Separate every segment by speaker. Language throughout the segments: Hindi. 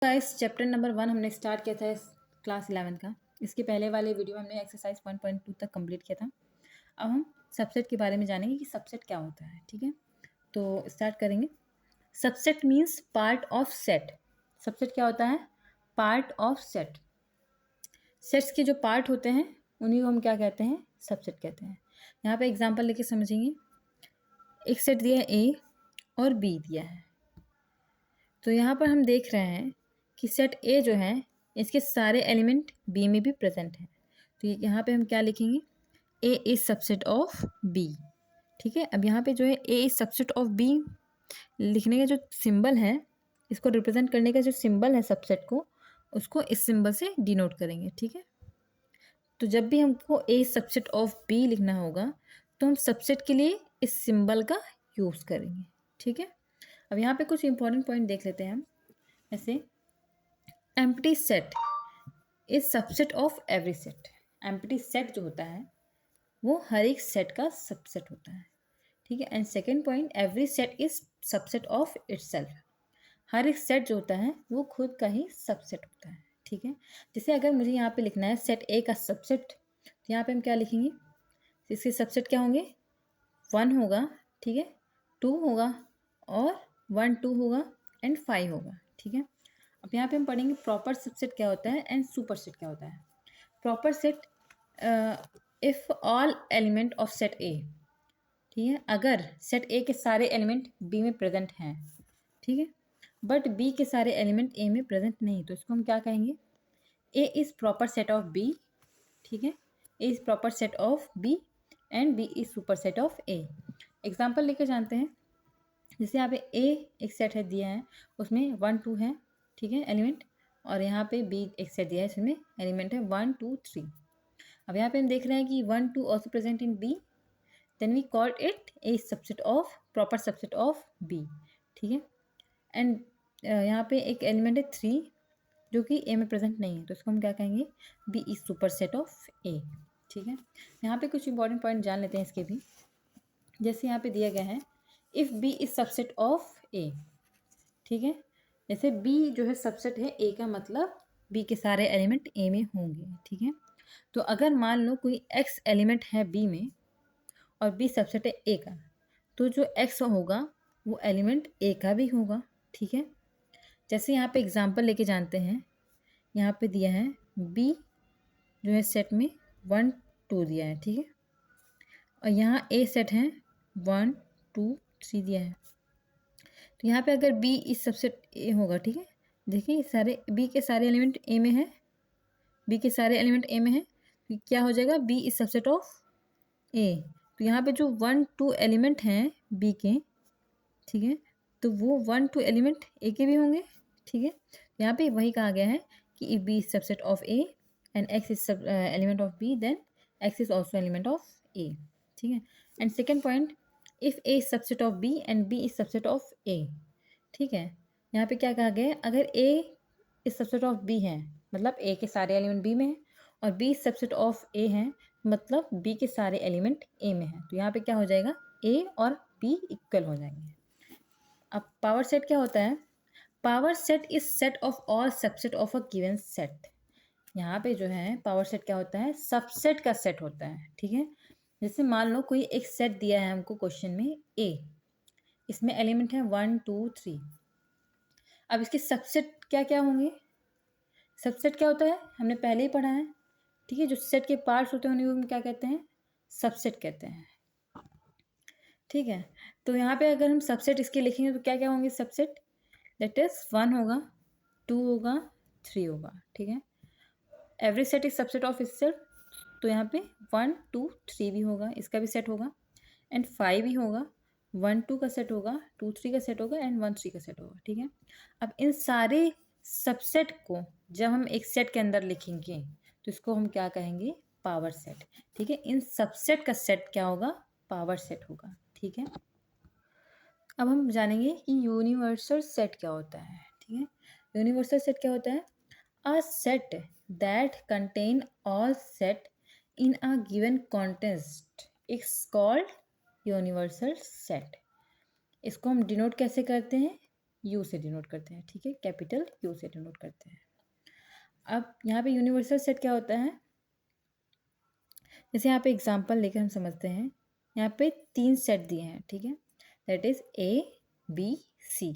Speaker 1: गाइस चैप्टर नंबर 1 हमने स्टार्ट किया था क्लास 11 का। इसके पहले वाले वीडियो में हमने एक्सरसाइज 1.2 तक कंप्लीट किया था। अब हम सबसेट के बारे में जानेंगे कि सबसेट क्या होता है। ठीक है, तो स्टार्ट करेंगे। Subset means part of set. Subset क्या होता है? Part of set. सेट्स के जो पार्ट होते हैं उन्हीं को हम क्या कहते हैं? सबसेट कहते हैं। यहाँ पे एग्जाम्पल लेके समझेंगे। एक सेट दिया है ए और बी दिया है, तो यहाँ पर हम देख रहे हैं कि सेट ए जो है इसके सारे एलिमेंट बी में भी प्रेजेंट हैं। तो यहाँ पे हम क्या लिखेंगे? ए इज सबसेट ऑफ बी। ठीक है, अब यहाँ पे जो है ए इज सबसेट ऑफ बी लिखने का जो सिंबल है, इसको रिप्रेजेंट करने का जो सिंबल है सबसेट को, उसको इस सिंबल से डिनोट करेंगे। ठीक है, तो जब भी हमको ए सबसेट ऑफ बी लिखना होगा तो हम सबसेट के लिए इस सिंबल का यूज़ करेंगे। ठीक है, अब यहाँ पे कुछ इंपॉर्टेंट पॉइंट देख लेते हैं हम। ऐसे empty set is subset of every set. Empty set जो होता है वो हर एक सेट का सबसेट होता है। ठीक है, and second point, every set is subset of itself. हर एक सेट जो होता है वो खुद का ही सबसेट होता है। ठीक है, जैसे अगर मुझे यहाँ पे लिखना है सेट ए का सबसेट, तो यहाँ पे हम क्या लिखेंगे? इसके सबसेट क्या होंगे? 1 होगा, ठीक है, 2 होगा और 1 2 होगा एंड 5 होगा। ठीक है, अब यहाँ पे हम पढ़ेंगे प्रॉपर सबसेट क्या होता है एंड सुपर सेट क्या होता है। Proper set, if all element of set ए। ठीक है, अगर सेट ए के सारे एलिमेंट बी में प्रेजेंट हैं, ठीक है, बट बी के सारे एलिमेंट ए में प्रेजेंट नहीं, तो इसको हम क्या कहेंगे? A is proper set of B. ठीक है, A is proper set of B and B is super set of A. Example लेकर जानते हैं। जैसे यहाँ पे ए एक सेट है दिया है, उसमें 1 2 है, ठीक है, एलिमेंट, और यहाँ पे बी एक सेट दिया है, इसमें एलिमेंट है 1 2 3। अब यहाँ पे हम देख रहे हैं कि 1 2 also present in B, then we called it A subset of proper subset of B. ठीक है, एंड यहाँ पे एक एलिमेंट है 3 जो कि ए में प्रेजेंट नहीं है, तो इसको हम क्या कहेंगे? B is super set of A. ठीक है, यहाँ पे कुछ इंपॉर्टेंट पॉइंट जान लेते हैं इसके भी। जैसे यहाँ पे दिया गया है if B is subset of A. ठीक है, जैसे बी जो है सबसेट है ए का, मतलब बी के सारे एलिमेंट ए में होंगे। ठीक है, तो अगर मान लो कोई एक्स एलिमेंट है बी में और बी सबसेट है ए का, तो जो एक्स होगा वो एलिमेंट ए का भी होगा। ठीक है, जैसे यहाँ पे एग्जांपल लेके जानते हैं। यहाँ पे दिया है बी जो है सेट में 1 2 दिया है, ठीक है, और यहाँ ए सेट है 1 2 3 दिया है। तो यहाँ पे अगर बी इस सबसेट ए होगा, ठीक है, देखिए सारे बी के सारे एलिमेंट ए में है, बी के सारे एलिमेंट ए में है, तो क्या हो जाएगा? बी इज सबसेट ऑफ ए। तो यहाँ पे जो 1 2 एलिमेंट हैं बी के, ठीक है, तो वो 1 2 एलिमेंट ए के भी होंगे। ठीक है, यहाँ पे वही कहा गया है कि if B is subset of A and x is element of B, then x is also element of A. ठीक है, and second point, if A is subset of B and B is subset of A. ठीक है, यहाँ पे क्या कहा गया है? अगर A is subset of B है, मतलब ए के सारे एलिमेंट बी में हैं, और बी सबसेट ऑफ ए है, मतलब बी के सारे एलिमेंट ए में हैं, तो यहाँ पे क्या हो जाएगा? ए और बी इक्वल हो जाएंगे। अब पावर सेट क्या होता है? Power set is set of all subset of a given set. यहाँ पे जो है पावर सेट क्या होता है? सबसेट का सेट होता है। ठीक है, जैसे मान लो कोई एक सेट दिया है हमको क्वेश्चन में ए, इसमें एलिमेंट है 1 2 3। अब इसके सबसेट क्या क्या होंगे? सबसेट क्या होता है हमने पहले ही पढ़ा है। ठीक है, जो सेट के पार्ट्स होते हैं उन्हें हम क्या कहते हैं? सबसेट कहते हैं। ठीक है, तो यहाँ पे अगर हम सबसेट इसके लिखेंगे तो क्या क्या होंगे सबसेट? दैट इज 1 होगा, 2 होगा, 3 होगा। ठीक है, every set is subset of itself, तो यहाँ पे 1 2 3 भी होगा, इसका भी सेट होगा, एंड 5 भी होगा, 1 2 का सेट होगा, 2 3 का सेट होगा, एंड 1 3 का सेट होगा। ठीक है, अब इन सारे सबसेट को जब हम एक सेट के अंदर लिखेंगे तो इसको हम क्या कहेंगे? Power set. ठीक है, इन सबसेट का सेट क्या होगा? पावर सेट होगा। ठीक है, अब हम जानेंगे कि यूनिवर्सल सेट क्या होता है। ठीक है, यूनिवर्सल सेट क्या होता है? A set that contain all set in a given context is called universal set. इसको हम डिनोट कैसे करते हैं? यू से डिनोट करते हैं, ठीक है, कैपिटल यू से डिनोट करते हैं। अब यहाँ पे यूनिवर्सल सेट क्या होता है, जैसे यहाँ पे एग्जांपल लेकर हम समझते हैं। यहाँ पे 3 सेट दिए हैं, ठीक है, that is A B C.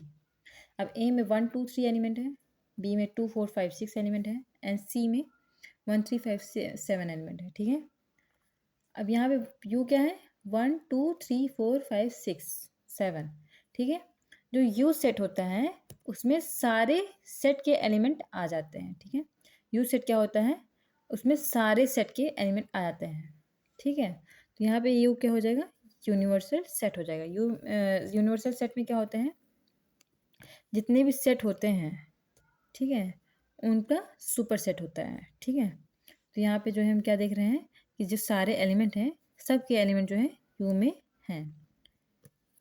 Speaker 1: अब ए में 1 2 3 एलिमेंट है, बी में 2 4 5 6 एलिमेंट है, एंड सी में 1 3 5 7 एलिमेंट है, ठीक है। अब यहाँ पे यू क्या है, 1 2 3 4 5 6 7, ठीक है। जो यू सेट होता है उसमें सारे सेट के एलिमेंट आ जाते हैं, ठीक है। यू सेट क्या होता है, उसमें सारे सेट के एलिमेंट आ जाते हैं, ठीक है। तो यहाँ पे यू क्या हो जाएगा, यूनिवर्सल सेट हो जाएगा। यूनिवर्सल सेट में क्या होते हैं, जितने भी सेट होते हैं, ठीक है, उनका सुपर सेट होता है, ठीक है। तो यहाँ पे जो है हम क्या देख रहे हैं कि जो सारे एलिमेंट हैं, सब के एलिमेंट जो है यू में हैं,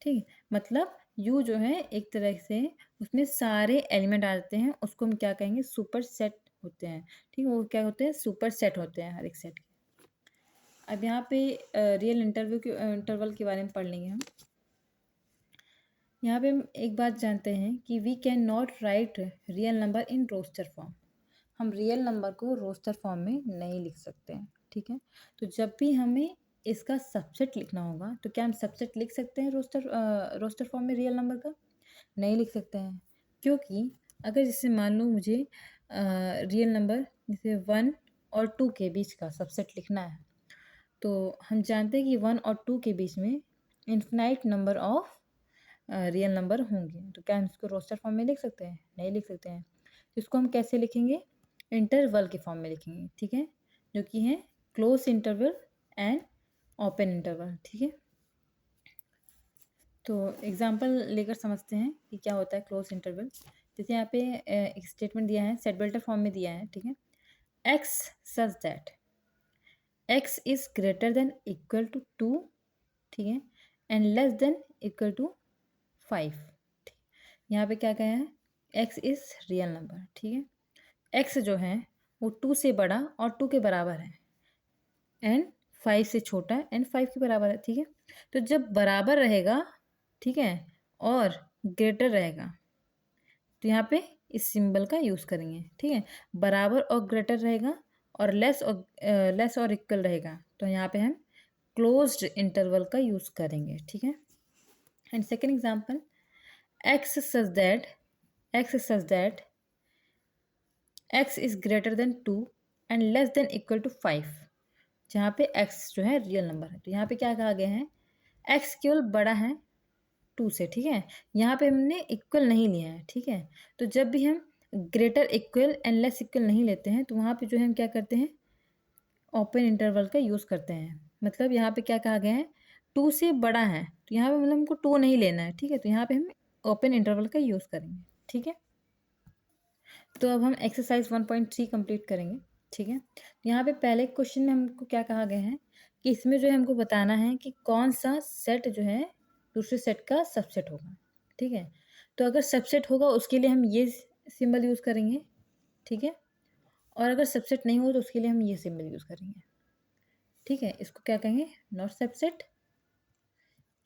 Speaker 1: ठीक है। मतलब यू जो है एक तरह से उसमें सारे एलिमेंट आ जाते हैं, उसको हम क्या कहेंगे, सुपर सेट होते हैं, ठीक है। वो क्या होते हैं, सुपर सेट होते हैं हर एक सेट के। अब यहाँ पे रियल इंटरवल के बारे में पढ़ लेंगे हम। यहाँ पे हम एक बात जानते हैं कि we can not write real number in roster form. हम रियल नंबर को रोस्टर फॉर्म में नहीं लिख सकते हैं, ठीक है। तो जब भी हमें इसका सबसेट लिखना होगा तो क्या हम सबसेट लिख सकते हैं रोस्टर फॉर्म में रियल नंबर का? नहीं लिख सकते हैं, क्योंकि अगर जैसे मान लो मुझे रियल नंबर जैसे 1 और 2 के बीच का सबसेट लिखना है, तो हम जानते हैं कि 1 और 2 के बीच में infinite number of real number होंगे। तो क्या हम इसको रोस्टर फॉर्म में लिख सकते हैं? नहीं लिख सकते हैं। तो इसको हम कैसे लिखेंगे, इंटरवल के फॉर्म में लिखेंगे, ठीक है, जो कि है close interval and open interval, ठीक है। तो एग्जांपल लेकर समझते हैं कि क्या होता है क्लोज इंटरवल। जैसे यहाँ पे एक स्टेटमेंट दिया है, सेट बेल्टर फॉर्म में दिया है, ठीक है, X such that X is greater than equal to 2, ठीक है, and less than equal to 5। यहाँ पे क्या कहा है, एक्स इज रियल नंबर, ठीक है। एक्स जो है वो 2 से बड़ा और 2 के बराबर है, एंड 5 से छोटा है एंड 5 के बराबर है, ठीक है। तो जब बराबर रहेगा, ठीक है, और ग्रेटर रहेगा, तो यहाँ पे इस सिंबल का यूज़ करेंगे, ठीक है। बराबर और ग्रेटर रहेगा और लेस और इक्वल रहेगा, तो यहाँ पे हम क्लोज्ड इंटरवल का यूज़ करेंगे, ठीक है। And second example, X such that X is greater than 2 and less than equal to 5, जहाँ पे एक्स जो है रियल नंबर है। तो यहाँ पे क्या कहा गया है, एक्स केवल बड़ा है 2 से, ठीक है। यहाँ पे हमने इक्वल नहीं लिया है, ठीक है। तो जब भी हम greater equal and less equal नहीं लेते हैं, तो वहाँ पे जो है हम क्या करते हैं, ओपन इंटरवल का यूज़ करते हैं। मतलब यहाँ पे क्या कहा गया है, 2 से बड़ा है, तो यहाँ पे मतलब हमको 2 नहीं लेना है, ठीक है। तो यहाँ पे हम ओपन इंटरवल का यूज़ करेंगे, ठीक है। तो अब हम एक्सरसाइज 1.3 कंप्लीट करेंगे, ठीक है। यहाँ पे पहले क्वेश्चन में हमको क्या कहा गया है कि इसमें जो है हमको बताना है कि कौन सा सेट जो है दूसरे सेट का सबसेट होगा, ठीक है। तो अगर सबसेट होगा उसके लिए हम ये सिंबल यूज़ करेंगे, ठीक है, और अगर सबसेट नहीं हो तो उसके लिए हम ये सिंबल यूज़ करेंगे, ठीक है। इसको क्या कहेंगे, नॉट सबसेट,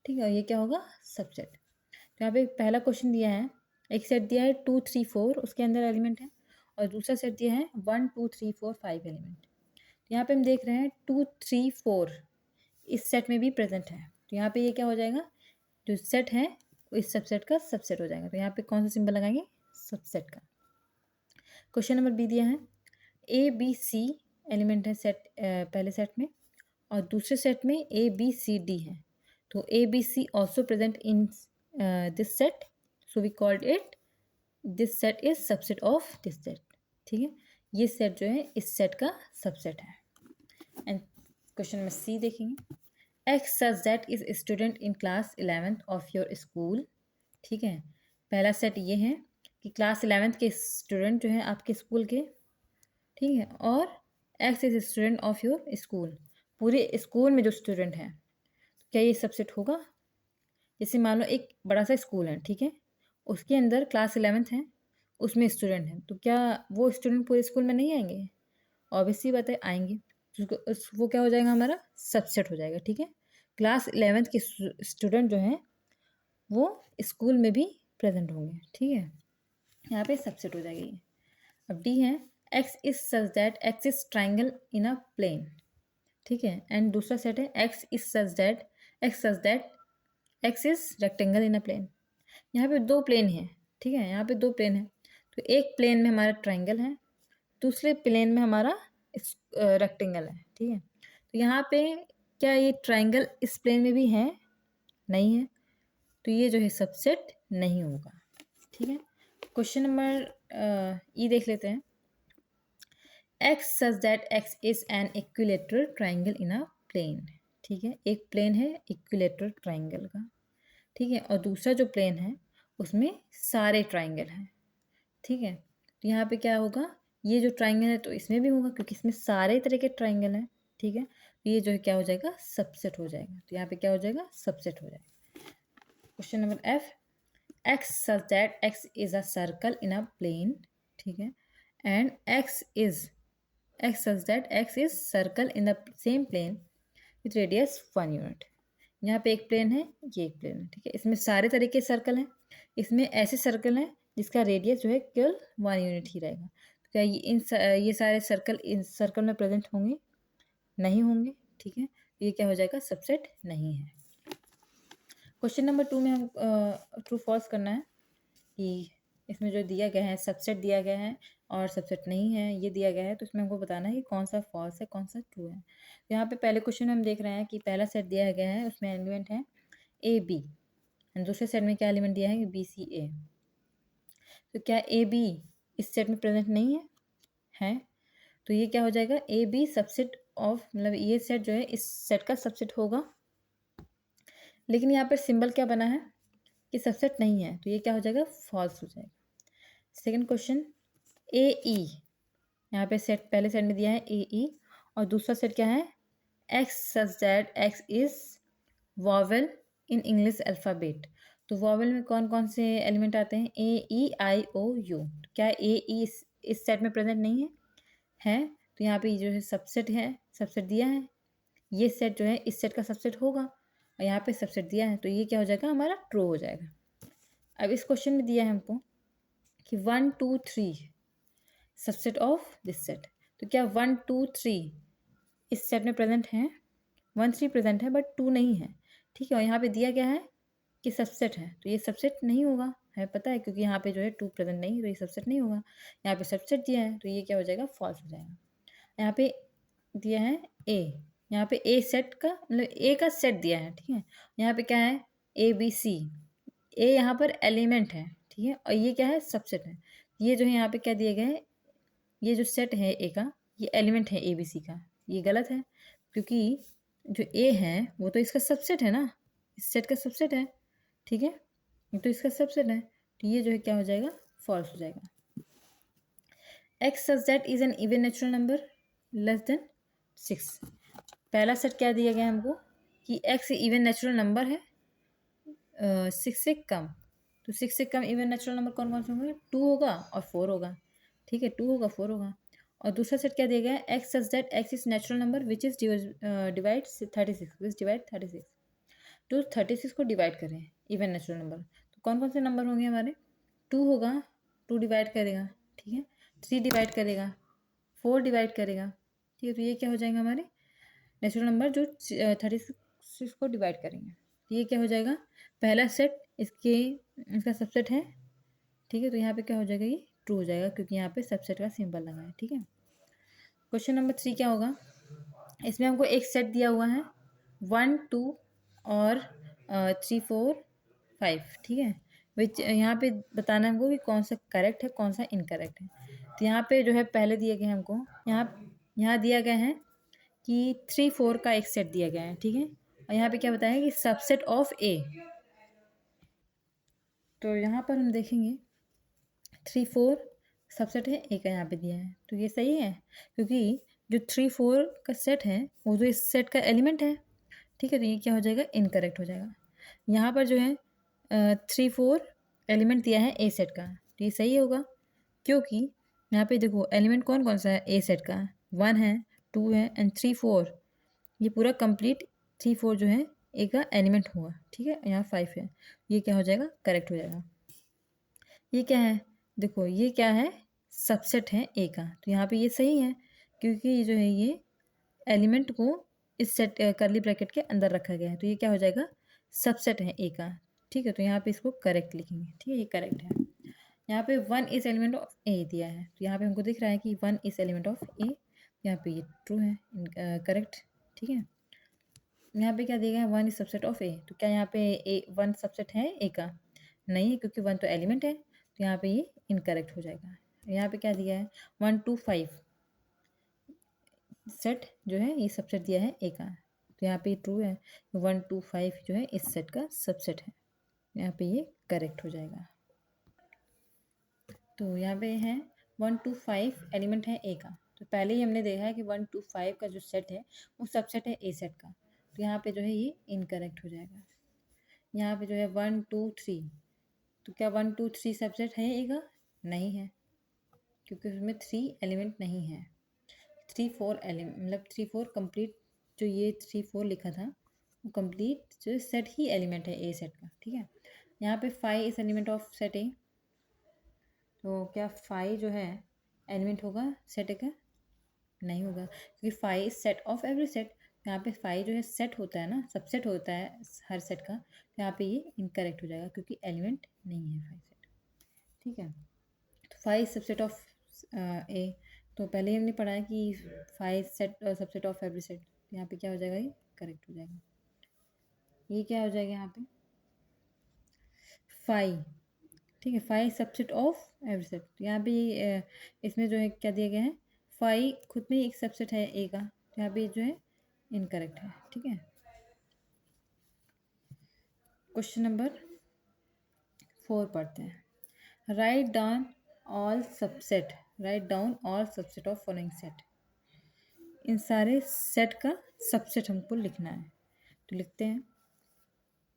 Speaker 1: ठीक है, ये क्या होगा, सबसेट। तो यहाँ पे पहला क्वेश्चन दिया है, एक सेट दिया है 2 3 4, उसके अंदर एलिमेंट है, और दूसरा सेट दिया है 1 2 3 4 5 एलिमेंट। तो यहाँ पे हम देख रहे हैं 2 3 4 इस सेट में भी प्रेजेंट है, तो यहाँ पे ये क्या हो जाएगा, जो सेट है वो इस सबसेट का सबसेट हो जाएगा। तो यहाँ पे कौन सा सिंबल लगाएंगे, सबसेट का। क्वेश्चन नंबर बी दिया है, ए बी सी एलिमेंट है सेट पहले सेट में, और दूसरे सेट में ए बी सी डी है। तो A B C also present in this set, so we called it this set is subset of this set, ठीक है। ये सेट जो है इस सेट का सबसेट है। एंड क्वेश्चन नंबर सी देखेंगे, x such that is student in class 11th of your school, ठीक है। पहला सेट ये है कि क्लास 11th के स्टूडेंट जो हैं आपके स्कूल के, ठीक है, और x is student of your school, पूरे स्कूल में जो स्टूडेंट हैं, क्या ये सबसेट होगा। जैसे मान लो एक बड़ा सा स्कूल है, ठीक है, उसके अंदर क्लास 11th है, उसमें स्टूडेंट हैं, तो क्या वो स्टूडेंट पूरे स्कूल में नहीं आएंगे, ऑब्वियसली बात है आएंगे। वो क्या हो जाएगा, हमारा सबसेट हो जाएगा, ठीक है। क्लास 11th के स्टूडेंट जो हैं वो स्कूल में भी प्रेजेंट होंगे, ठीक है। यहाँ पे सबसेट हो जाएगी ये। अब डी है X is such that X is triangle in a plane, ठीक है। एंड दूसरा सेट है X is such that X is rectangle in a plane. यहाँ पे दो प्लेन है, ठीक है, यहाँ पे दो प्लेन है। तो एक प्लेन में हमारा ट्राइंगल है, दूसरे प्लेन में हमारा रेक्टेंगल है, ठीक है। तो यहाँ पे क्या ये ट्राइंगल इस प्लेन में भी है? नहीं है, तो ये जो है सबसेट नहीं होगा, ठीक है। क्वेश्चन नंबर ई देख लेते हैं। X such that X is an equilateral triangle in a plane, ठीक है। एक प्लेन है इक्विलेटरल ट्राइंगल का, ठीक है, और दूसरा जो प्लेन है उसमें सारे ट्राइंगल हैं, ठीक है। तो यहाँ पे क्या होगा, ये जो ट्राइंगल है तो इसमें भी होगा क्योंकि इसमें सारे तरह के ट्राइंगल हैं, ठीक है। तो ये जो है क्या हो जाएगा, सबसेट हो जाएगा। तो यहाँ पे क्या हो जाएगा, सबसेट हो जाएगा। Question number F, X such that X is a circle in a plane, ठीक है, and X such that X is circle in the same plane with radius 1 unit. यहाँ पे एक प्लेन है, ये एक प्लेन है, ठीक है। इसमें सारे तरह के सर्कल हैं, इसमें ऐसे सर्कल हैं जिसका रेडियस जो है केवल 1 यूनिट ही रहेगा। तो क्या ये सारे सर्कल इन सर्कल में प्रेजेंट होंगे? नहीं होंगे, ठीक है। ये क्या हो जाएगा, सबसेट नहीं है। क्वेश्चन नंबर 2 में हम ट्रू फॉल्स करना है कि इसमें जो दिया गया है सबसेट दिया गया है और सबसेट नहीं है ये दिया गया है, तो इसमें हमको बताना है कि कौन सा फॉल्स है कौन सा ट्रू है। यहाँ पे पहले क्वेश्चन में हम देख रहे हैं कि पहला सेट दिया गया है, उसमें एलिमेंट है ए बी, एंड दूसरे सेट में क्या एलिमेंट दिया है, बी सी ए। तो क्या ए बी इस सेट में प्रेजेंट नहीं है? तो ये क्या हो जाएगा, ए बी सबसेट ऑफ, मतलब ये सेट जो है इस सेट का सबसेट होगा। लेकिन यहाँ पर सिंबल क्या बना है कि सबसेट नहीं है, तो ये क्या हो जाएगा, फॉल्स हो जाएगा। सेकंड क्वेश्चन, ए ई, यहाँ पे सेट पहले सेट में दिया है ए ई, और दूसरा सेट क्या है, X such that X is vowel in English alphabet. तो वॉवेल में कौन कौन से एलिमेंट आते हैं, ए ई आई ओ यू। क्या ए ई इस सेट में प्रेजेंट नहीं है? तो यहाँ पे जो है सबसेट है, सबसेट दिया है, ये सेट जो है इस सेट का सबसेट होगा, और यहाँ पे सबसेट दिया है, तो ये क्या हो जाएगा, हमारा ट्रू हो जाएगा। अब इस क्वेश्चन में दिया है हमको कि 1 2 3 सबसेट ऑफ दिस सेट। तो क्या 1 2 3 इस सेट में प्रेजेंट है? 1 3 प्रेजेंट है बट 2 नहीं है, ठीक है। और यहाँ पे दिया गया है कि सबसेट है, तो ये सबसेट नहीं होगा, है पता है, क्योंकि यहाँ पे जो है 2 प्रेजेंट नहीं, तो ये सबसेट नहीं होगा। यहाँ पे सबसेट दिया है, तो ये क्या हो जाएगा, फॉल्स हो जाएगा। यहाँ पे दिया है ए, यहाँ पे ए सेट का मतलब ए का सेट दिया है, ठीक है। यहाँ पे क्या है, ए बी सी, ए यहाँ पर एलिमेंट है, ठीक है, और ये क्या है, सबसेट है। ये जो है यहाँ पे क्या दिया गया है, ये जो सेट है ए का, ये एलिमेंट है ए बी सी का, ये गलत है क्योंकि जो ए है वो तो इसका सबसेट है ना, इस सेट का सबसेट है, ठीक है, ये तो इसका सबसेट है, तो ये जो है क्या हो जाएगा, फॉल्स हो जाएगा। X such that is an even natural number less than 6। पहला सेट क्या दिया गया हमको कि एक्स इवन नेचुरल नंबर है 6 से कम। तो 6 से कम इवन नेचुरल नंबर कौन कौन से होंगे, 2 होगा और 4 होगा, ठीक है, 2 होगा 4 होगा। और दूसरा सेट क्या दिया गया है, X such that X is natural number which is divide 36, which divide 36। तो 36 को डिवाइड करें इवन नेचुरल नंबर, तो कौन कौन से नंबर होंगे हमारे, 2 होगा, 2 डिवाइड करेगा, ठीक है, 3 डिवाइड करेगा, 4 डिवाइड करेगा, ठीक है। तो ये क्या हो जाएगा, हमारे नेचुरल नंबर जो 36 को डिवाइड करेंगे, तो ये क्या हो जाएगा, पहला सेट इसका सबसेट है, ठीक है। तो यहाँ पे क्या हो जाएगा, ये ट्रू हो जाएगा क्योंकि यहाँ पे सबसेट का सिंबल लगा है, ठीक है। क्वेश्चन नंबर 3 क्या होगा, इसमें हमको एक सेट दिया हुआ है 1 2 और 3 4 5, ठीक है, विच यहाँ पे बताना है हमको कि कौन सा करेक्ट है कौन सा इनकरेक्ट है। तो यहाँ पे जो है पहले दिए गए हमको, यहाँ दिया गया है कि 3 4 का एक सेट दिया गया है, ठीक है, और यहाँ पे क्या बताया है कि सबसेट ऑफ ए। तो यहाँ पर हम देखेंगे 3 4 सबसेट है ए का, यहाँ पे दिया है, तो ये सही है क्योंकि जो 3 4 का सेट है वो तो इस सेट का एलिमेंट है, ठीक है। तो ये क्या हो जाएगा, इनकरेक्ट हो जाएगा। यहाँ पर जो है 3 4 एलिमेंट दिया है ए सेट का, तो ये सही होगा क्योंकि यहाँ पे देखो एलिमेंट कौन कौन सा है ए सेट का, 1 है, 2 है एंड 3 4, ये पूरा कंप्लीट 3 4 जो है ए का एलिमेंट हुआ, ठीक है। यहाँ 5 है, ये क्या हो जाएगा, करेक्ट हो जाएगा। ये क्या है? देखो ये क्या है? सबसेट है ए का, तो यहाँ पे ये सही है क्योंकि ये जो है ये एलिमेंट को इस सेट कर्ली ब्रैकेट के अंदर रखा गया है, तो ये क्या हो जाएगा? सबसेट है ए का। ठीक है, तो यहाँ पे इसको करेक्ट लिखेंगे। ठीक है, ये करेक्ट है। यहाँ पे 1 इज एलिमेंट ऑफ ए दिया है, तो यहाँ पे हमको दिख रहा है कि 1 इज एलिमेंट ऑफ ए, यहाँ पे ये ट्रू है, करेक्ट। ठीक है, यहाँ पे क्या दिया गया है? 1 इज सबसेट ऑफ ए, तो क्या यहाँ पे ए 1 सबसेट है ए का? नहीं है, क्योंकि 1 तो एलिमेंट है, तो यहाँ पे ये इनकरेक्ट हो जाएगा। यहाँ पे क्या दिया है? 1 2 5 सेट जो है ये सबसेट दिया है ए का, तो यहाँ पे ट्रू है। 1 2 5 जो है इस सेट का सबसेट है, यहाँ पे ये करेक्ट हो जाएगा। तो यहाँ पे है 1 2 5 एलिमेंट है ए का, तो पहले ही हमने देखा है कि 1 2 5 का जो सेट है वो सबसेट है ए सेट का, तो यहाँ पे जो है ये इनकरेक्ट हो जाएगा। यहाँ पे जो है 1 2 3, तो क्या 1 2 3 सबसेट है ए का? नहीं है, क्योंकि उसमें 3 एलिमेंट नहीं है। 3 4 एलिमेंट मतलब 3 4 कंप्लीट, जो ये 3 4 लिखा था वो कंप्लीट जो सेट ही एलिमेंट है ए सेट का। ठीक है, यहाँ पे 5 इज एलिमेंट ऑफ सेट ए, तो क्या 5 जो है एलिमेंट होगा सेट ए का? नहीं होगा, क्योंकि 5 is set of every set. यहाँ पे 5 जो है सेट होता है ना, सबसेट होता है हर सेट का, तो यहाँ पे ये इनकरेक्ट हो जाएगा क्योंकि एलिमेंट नहीं है 5 सेट। ठीक है, तो 5 सबसेट ऑफ ए, तो पहले ही हमने पढ़ा है कि 5 set subset of every set, तो यहाँ पे क्या हो जाएगा? ये करेक्ट हो जाएगा। ये क्या हो जाएगा यहाँ पे? 5। ठीक है, 5 सबसेट ऑफ एवरी सेट, तो यहाँ पे इसमें जो है क्या दिया गया है? 5 खुद में ही एक सबसेट है ए का, तो यहाँ पे जो है इनकरेक्ट है। ठीक है, क्वेश्चन नंबर 4 पढ़ते हैं। Write down all subset, write down all subset of following set. इन सारे सेट का सबसेट हमको लिखना है, तो लिखते हैं।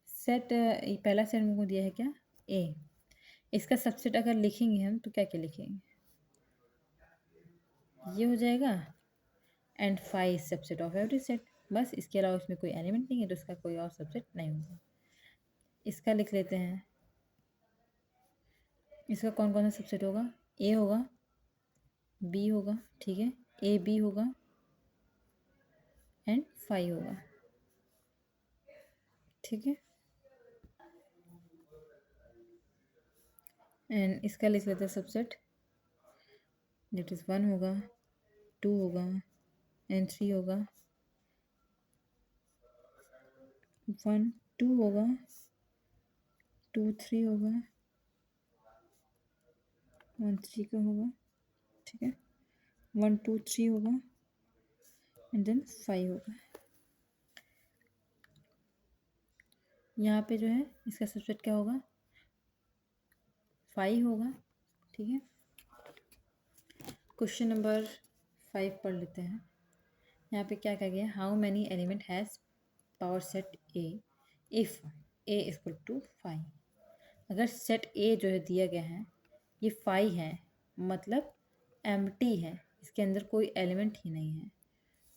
Speaker 1: सेट पहला सेट हमको दिया है क्या? ए। इसका सबसेट अगर लिखेंगे हम तो क्या क्या लिखेंगे? ये हो जाएगा and 5 subset of every set, बस। इसके अलावा इसमें कोई एलिमेंट नहीं है, तो इसका कोई और सबसेट नहीं होगा। इसका लिख लेते हैं, इसका कौन कौन सा सबसेट होगा? ए होगा, बी होगा, ठीक है, ए बी होगा एंड 5 होगा। ठीक है, एंड इसका लिख लेते हैं सबसेट, दैट इज़ 1 होगा, 2 होगा एंड 3 होगा। 1 2 होगा, 2 3 होगा, 1 3 का होगा। ठीक है, 1 2 3 होगा एंड देन 5 होगा। यहाँ पे जो है इसका सबसेट क्या होगा? 5 होगा। ठीक है, क्वेश्चन नंबर 5 पढ़ लेते हैं। यहाँ पे क्या कहा गया? How many element has power set A if A equal to 5। अगर सेट ए जो है दिया गया है ये 5 है, मतलब एम्प्टी है, इसके अंदर कोई एलिमेंट ही नहीं है,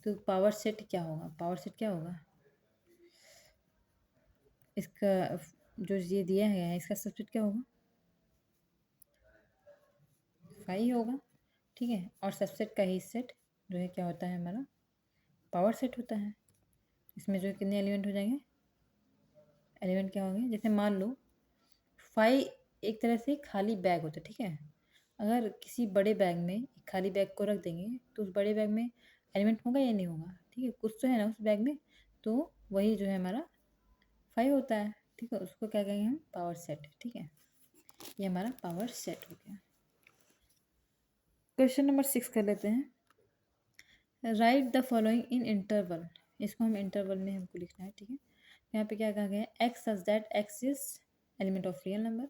Speaker 1: तो पावर सेट क्या होगा? पावर सेट क्या होगा? इसका जो ये दिया गया है इसका सबसेट क्या होगा? 5 होगा। ठीक है, और सबसेट का ही सेट जो है क्या होता है? हमारा पावर सेट होता है। इसमें जो है कितने एलिमेंट हो जाएंगे? एलिमेंट क्या होंगे? जैसे मान लो 5 एक तरह से खाली बैग होता है। ठीक है, अगर किसी बड़े बैग में एक खाली बैग को रख देंगे तो उस बड़े बैग में एलिमेंट होगा या नहीं होगा? ठीक है, कुछ तो है ना उस बैग में, तो वही जो है हमारा 5 होता है। ठीक है, उसको क्या कहेंगे हम? Power set. ठीक है, ये हमारा पावर सेट हो गया। क्वेश्चन नंबर 6 कर लेते हैं। Right the following in interval, इसको हम इंटरवल में हमको लिखना है। ठीक है, यहाँ पे क्या कहा गया है? X such that X is element of real number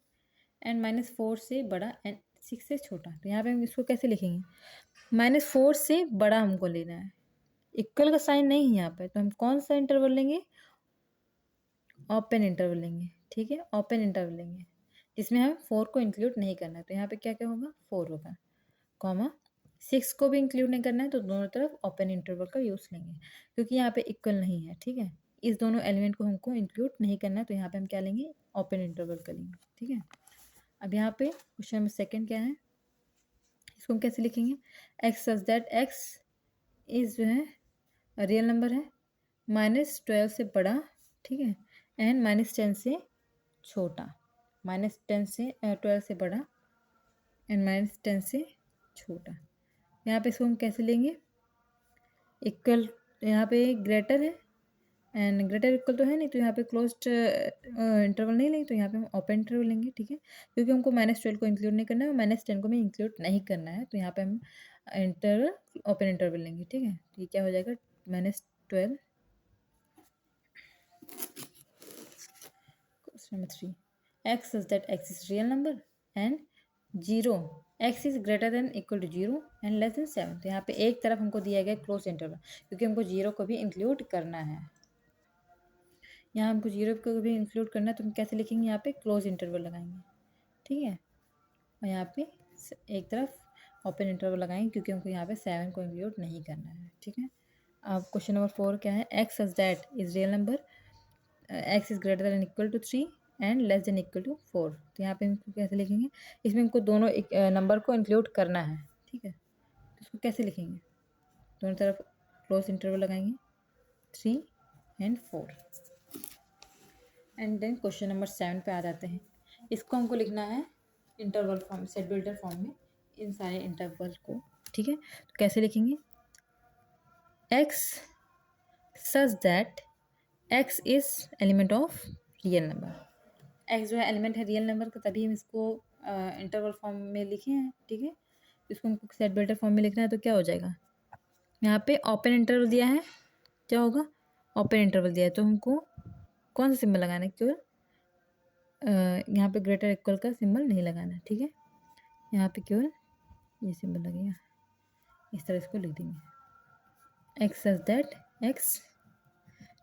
Speaker 1: and -4 से बड़ा एंड 6 से छोटा। तो यहाँ पे हम इसको कैसे लिखेंगे? -4 से बड़ा हमको लेना है, इक्वल का साइन नहीं है यहाँ पे, तो हम कौन सा इंटरवल लेंगे? ओपन इंटरवल लेंगे। ठीक है, ओपन इंटरवल लेंगे जिसमें हम 4 को इंक्लूड नहीं करना है, तो यहाँ पे क्या क्या होगा? 4 होगा, कॉमा 6 को भी इंक्लूड नहीं करना है, तो दोनों तरफ ओपन इंटरवल का यूज़ लेंगे, क्योंकि यहाँ पे इक्वल नहीं है। ठीक है, इस दोनों एलिमेंट को हमको इंक्लूड नहीं करना है, तो यहाँ पे हम क्या लेंगे? ओपन इंटरवल का लेंगे। ठीक है, अब यहाँ पे क्वेश्चन नंबर सेकंड क्या है, इसको हम कैसे लिखेंगे, x such that X is जो है रियल नंबर है, -12 से बड़ा, ठीक है, एंड -10 से छोटा, -10 से 12 से बड़ा एंड -10 से छोटा। यहाँ पे इसको हम कैसे लेंगे, इक्वल, यहाँ पे ग्रेटर है एंड ग्रेटर इक्वल तो है नहीं, तो यहाँ पे क्लोज्ड इंटरवल नहीं लेंगे, तो यहाँ पे हम ओपन इंटरवल लेंगे, ठीक है, क्योंकि हमको -12 को इंक्लूड नहीं करना है और -10 को भी इंक्लूड नहीं करना है, तो यहाँ पे हम इंटरवल ओपन इंटरवल लेंगे, ठीक है। तो ये क्या हो जाएगा, -12, question number 3, X such that X is real number and 0, X is greater than equal to 0 and less than 7। तो यहाँ पे एक तरफ हमको दिया गया क्लोज इंटरवल, क्योंकि हमको 0 को भी इंक्लूड करना है, यहाँ हमको 0 को भी इंक्लूड करना है, तो हम कैसे लिखेंगे, यहाँ पे क्लोज इंटरवल लगाएंगे, ठीक है, और यहाँ पे एक तरफ ओपन इंटरवल लगाएंगे, क्योंकि हमको यहाँ पे 7 को इंक्लूड नहीं करना है, ठीक है। अब क्वेश्चन नंबर 4 क्या है, X such that is real number, X is greater than equal to 3 and less than equal to 4। तो यहाँ पे इनको कैसे लिखेंगे, इसमें हमको दोनों नंबर को इंक्लूड करना है, ठीक है, तो इसको कैसे लिखेंगे, दोनों तरफ क्लोज इंटरवल लगाएंगे, 3 and 4। And then question number 7 पे आ जाते हैं, इसको हमको लिखना है interval form, set builder form में, इन सारे इंटरवल को, ठीक है। तो कैसे लिखेंगे, x such that X is element of real number, x जो है एलिमेंट है रियल नंबर का, तभी हम इसको इंटरवल फॉर्म में लिखे हैं, ठीक है। इसको हमको सेट बिल्डर फॉर्म में लिखना है, तो क्या हो जाएगा, यहाँ पे ओपन इंटरवल दिया है, क्या होगा, ओपन इंटरवल दिया है, तो हमको कौन सा सिंबल लगाना है, केवल यहाँ पे ग्रेटर इक्वल का सिंबल नहीं लगाना है, ठीक है, यहाँ पे केवल ये सिंबल लगेगा, इस तरह इसको लिख देंगे, x such that x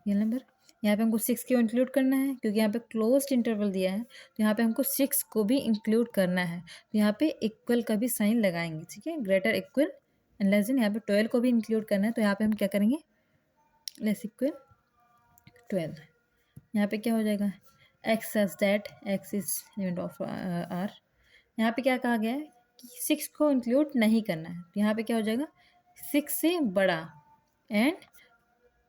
Speaker 1: real number. यहाँ पे हमको 6 क्यों इंक्लूड करना है, क्योंकि यहाँ पे क्लोज्ड इंटरवल दिया है, तो यहाँ पे हमको 6 को भी इंक्लूड करना है, तो यहाँ पे इक्वल का भी साइन लगाएंगे, ठीक है, greater equal and less then, यहाँ पे 12 को भी इंक्लूड करना है, तो यहाँ पे हम क्या करेंगे, लेस इक्वल 12। यहाँ पे क्या हो जाएगा, X such that X is element of R, यहाँ पे क्या कहा गया है कि 6 को इंक्लूड नहीं करना है, तो यहाँ पे क्या हो जाएगा, 6 से बड़ा एंड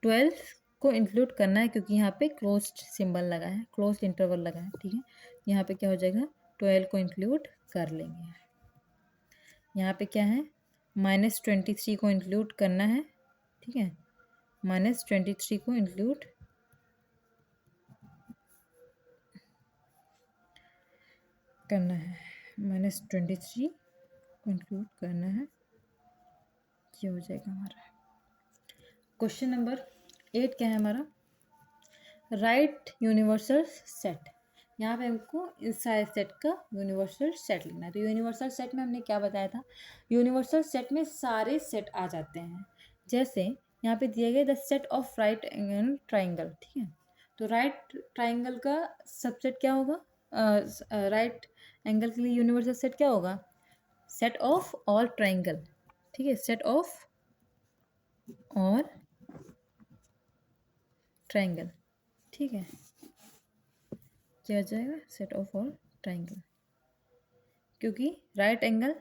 Speaker 1: 12 को इंक्लूड करना है, क्योंकि यहाँ पे क्लोज्ड सिंबल लगा है, क्लोज्ड इंटरवल लगा है, ठीक है। यहाँ पे क्या हो जाएगा, 12 को इंक्लूड कर लेंगे। यहाँ पे क्या है, -23 को इंक्लूड करना है, ठीक है, -23 को इंक्लूड करना है, -23 को इंक्लूड करना है, ये हो जाएगा हमारा। क्वेश्चन नंबर 8 क्या है हमारा, राइट यूनिवर्सल सेट, यहाँ पे हमको इस सारे सेट का यूनिवर्सल सेट लिखना है। तो यूनिवर्सल सेट में हमने क्या बताया था, यूनिवर्सल सेट में सारे सेट आ जाते हैं, जैसे यहाँ पे दिए गए the set of right angle triangle, ठीक है, तो राइट ट्राइंगल का सबसेट क्या होगा, राइट एंगल के लिए यूनिवर्सल सेट क्या होगा, सेट ऑफ ऑल ट्राइंगल, ठीक है, सेट ऑफ ऑल ट्राइंगल, ठीक है, क्या हो जाएगा, सेट ऑफ ऑल ट्राइंगल, क्योंकि राइट एंगल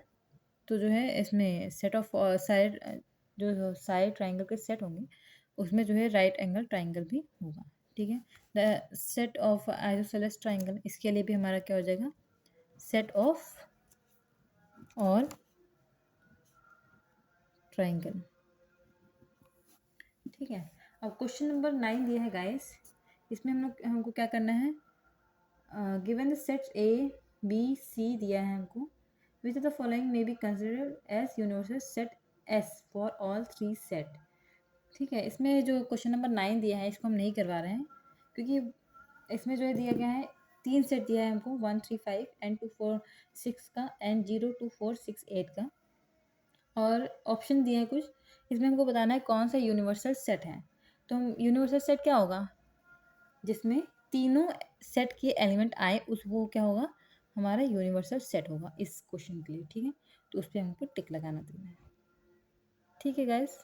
Speaker 1: तो जो है इसमें सेट ऑफ साइड, जो साइड ट्राइंगल के सेट होंगे उसमें जो है राइट एंगल ट्राइंगल भी होगा, ठीक है। The set of isosceles triangle, इसके लिए भी हमारा क्या हो जाएगा, सेट ऑफ ऑल ट्राइंगल, ठीक है। अब क्वेश्चन नंबर 9 दिया है गाइस, इसमें हमको क्या करना है, given the sets A B C दिया है हमको, which of the following may be considered as universal set S for all 3 set, ठीक है। इसमें जो क्वेश्चन नंबर 9 दिया है इसको हम नहीं करवा रहे हैं, क्योंकि इसमें जो है दिया गया है 3 सेट दिया है हमको, 1 3 5 एंड 2 4 6 का एंड 0 2 4 6 8 का, और ऑप्शन दिए हैं कुछ, इसमें हमको बताना है कौन सा यूनिवर्सल सेट है। तो यूनिवर्सल सेट क्या होगा, जिसमें तीनों सेट के एलिमेंट आए, उस वो क्या होगा, हमारा यूनिवर्सल सेट होगा इस क्वेश्चन के लिए, ठीक है। तो उस पर हमको टिक लगाना देना है, ठीक है गाइस।